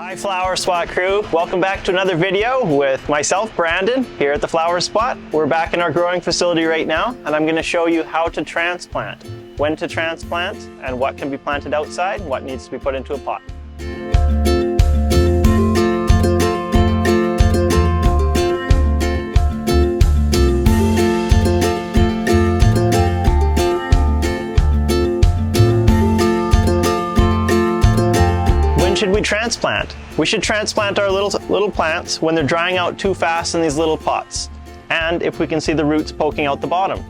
Hi Flower Spot crew, welcome back to another video with myself, Brandon, here at the Flower Spot. We're back in our growing facility right now, and I'm going to show you how to transplant, when to transplant, and what can be planted outside, and what needs to be put into a pot. Should we transplant? We should transplant our little plants when they're drying out too fast in these little pots, and if we can see the roots poking out the bottom.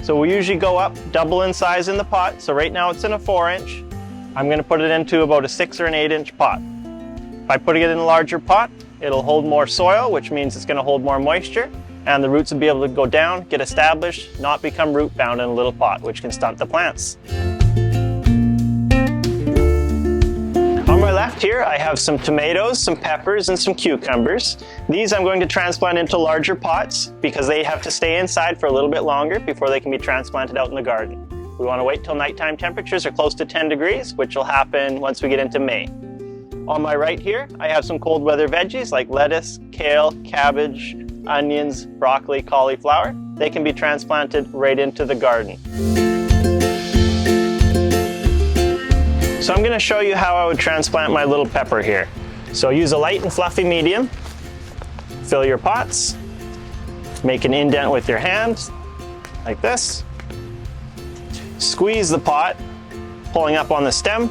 So we usually go up double in size in the pot. So right now it's in a 4-inch. I'm going to put it into about a 6 or an 8-inch pot. By putting it in a larger pot, it'll hold more soil, which means it's going to hold more moisture, and the roots will be able to go down, get established, not become root bound in a little pot, which can stunt the plants. On my left here, I have some tomatoes, some peppers, and some cucumbers. These I'm going to transplant into larger pots because they have to stay inside for a little bit longer before they can be transplanted out in the garden. We want to wait till nighttime temperatures are close to 10 degrees, which will happen once we get into May. On my right here, I have some cold weather veggies like lettuce, kale, cabbage, onions, broccoli, cauliflower. They can be transplanted right into the garden. So I'm going to show you how I would transplant my little pepper here. So use a light and fluffy medium, fill your pots, make an indent with your hands, like this. Squeeze the pot, pulling up on the stem.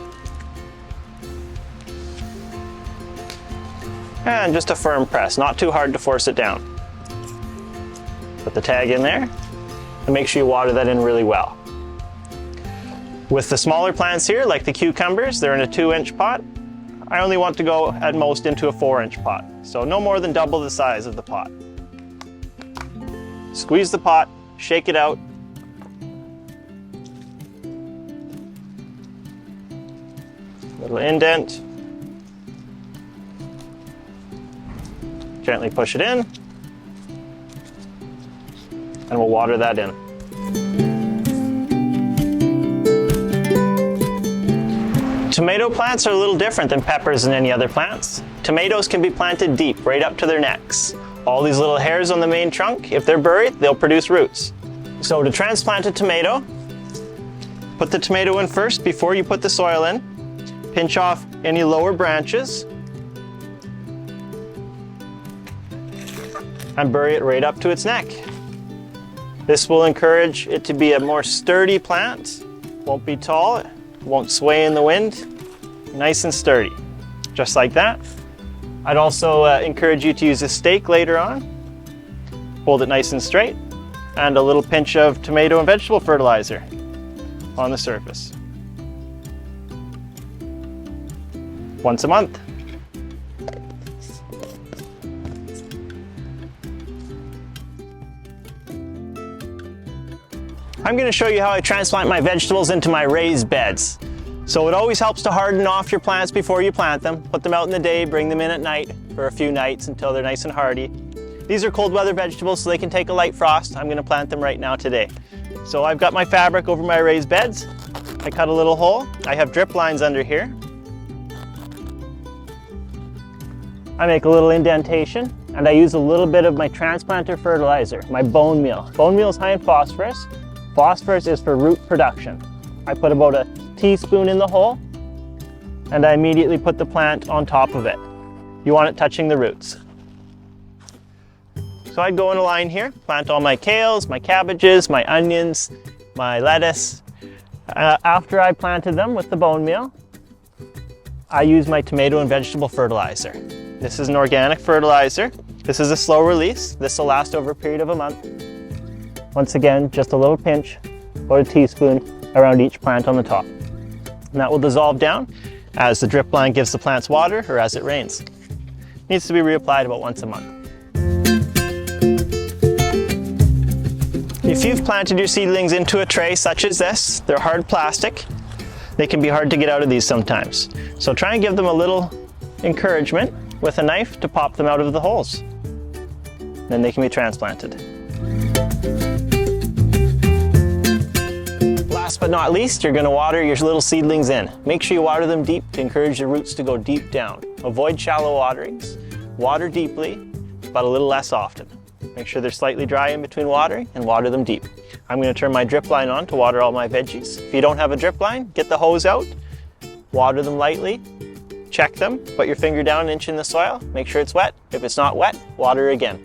And just a firm press, not too hard to force it down. Put the tag in there, and make sure you water that in really well. With the smaller plants here, like the cucumbers, they're in a 2-inch pot. I only want to go at most into a 4-inch pot, so no more than double the size of the pot. Squeeze the pot, shake it out. Little indent. Gently push it in, and we'll water that in. Tomato plants are a little different than peppers and any other plants. Tomatoes can be planted deep, right up to their necks. All these little hairs on the main trunk, if they're buried, they'll produce roots. So to transplant a tomato, put the tomato in first before you put the soil in. Pinch off any lower branches and bury it right up to its neck. This will encourage it to be a more sturdy plant. Won't be tall. Won't sway in the wind, nice and sturdy, just like that. I'd also encourage you to use a stake later on. Hold it nice and straight, and a little pinch of tomato and vegetable fertilizer on the surface. Once a month. I'm going to show you how I transplant my vegetables into my raised beds. So it always helps to harden off your plants before you plant them. Put them out in the day, bring them in at night for a few nights until they're nice and hardy. These are cold weather vegetables, so they can take a light frost. I'm going to plant them right now today. So I've got my fabric over my raised beds. I cut a little hole. I have drip lines under here. I make a little indentation, and I use a little bit of my transplanter fertilizer, my bone meal. Bone meal is high in phosphorus. Phosphorus is for root production. I put about a teaspoon in the hole, and I immediately put the plant on top of it. You want it touching the roots. So I'd go in a line here, plant all my kales, my cabbages, my onions, my lettuce. After I planted them with the bone meal, I use my tomato and vegetable fertilizer. This is an organic fertilizer. This is a slow release. This will last over a period of a month. Once again, just a little pinch, about a teaspoon around each plant on the top. And that will dissolve down as the drip line gives the plants water or as it rains. It needs to be reapplied about once a month. If you've planted your seedlings into a tray such as this, they're hard plastic. They can be hard to get out of these sometimes. So try and give them a little encouragement with a knife to pop them out of the holes. Then they can be transplanted. Last but not least, you're going to water your little seedlings in. Make sure you water them deep to encourage the roots to go deep down. Avoid shallow waterings. Water deeply, but a little less often. Make sure they're slightly dry in between watering and water them deep. I'm going to turn my drip line on to water all my veggies. If you don't have a drip line, get the hose out, water them lightly, check them, put your finger down an inch in the soil, make sure it's wet. If it's not wet, water again.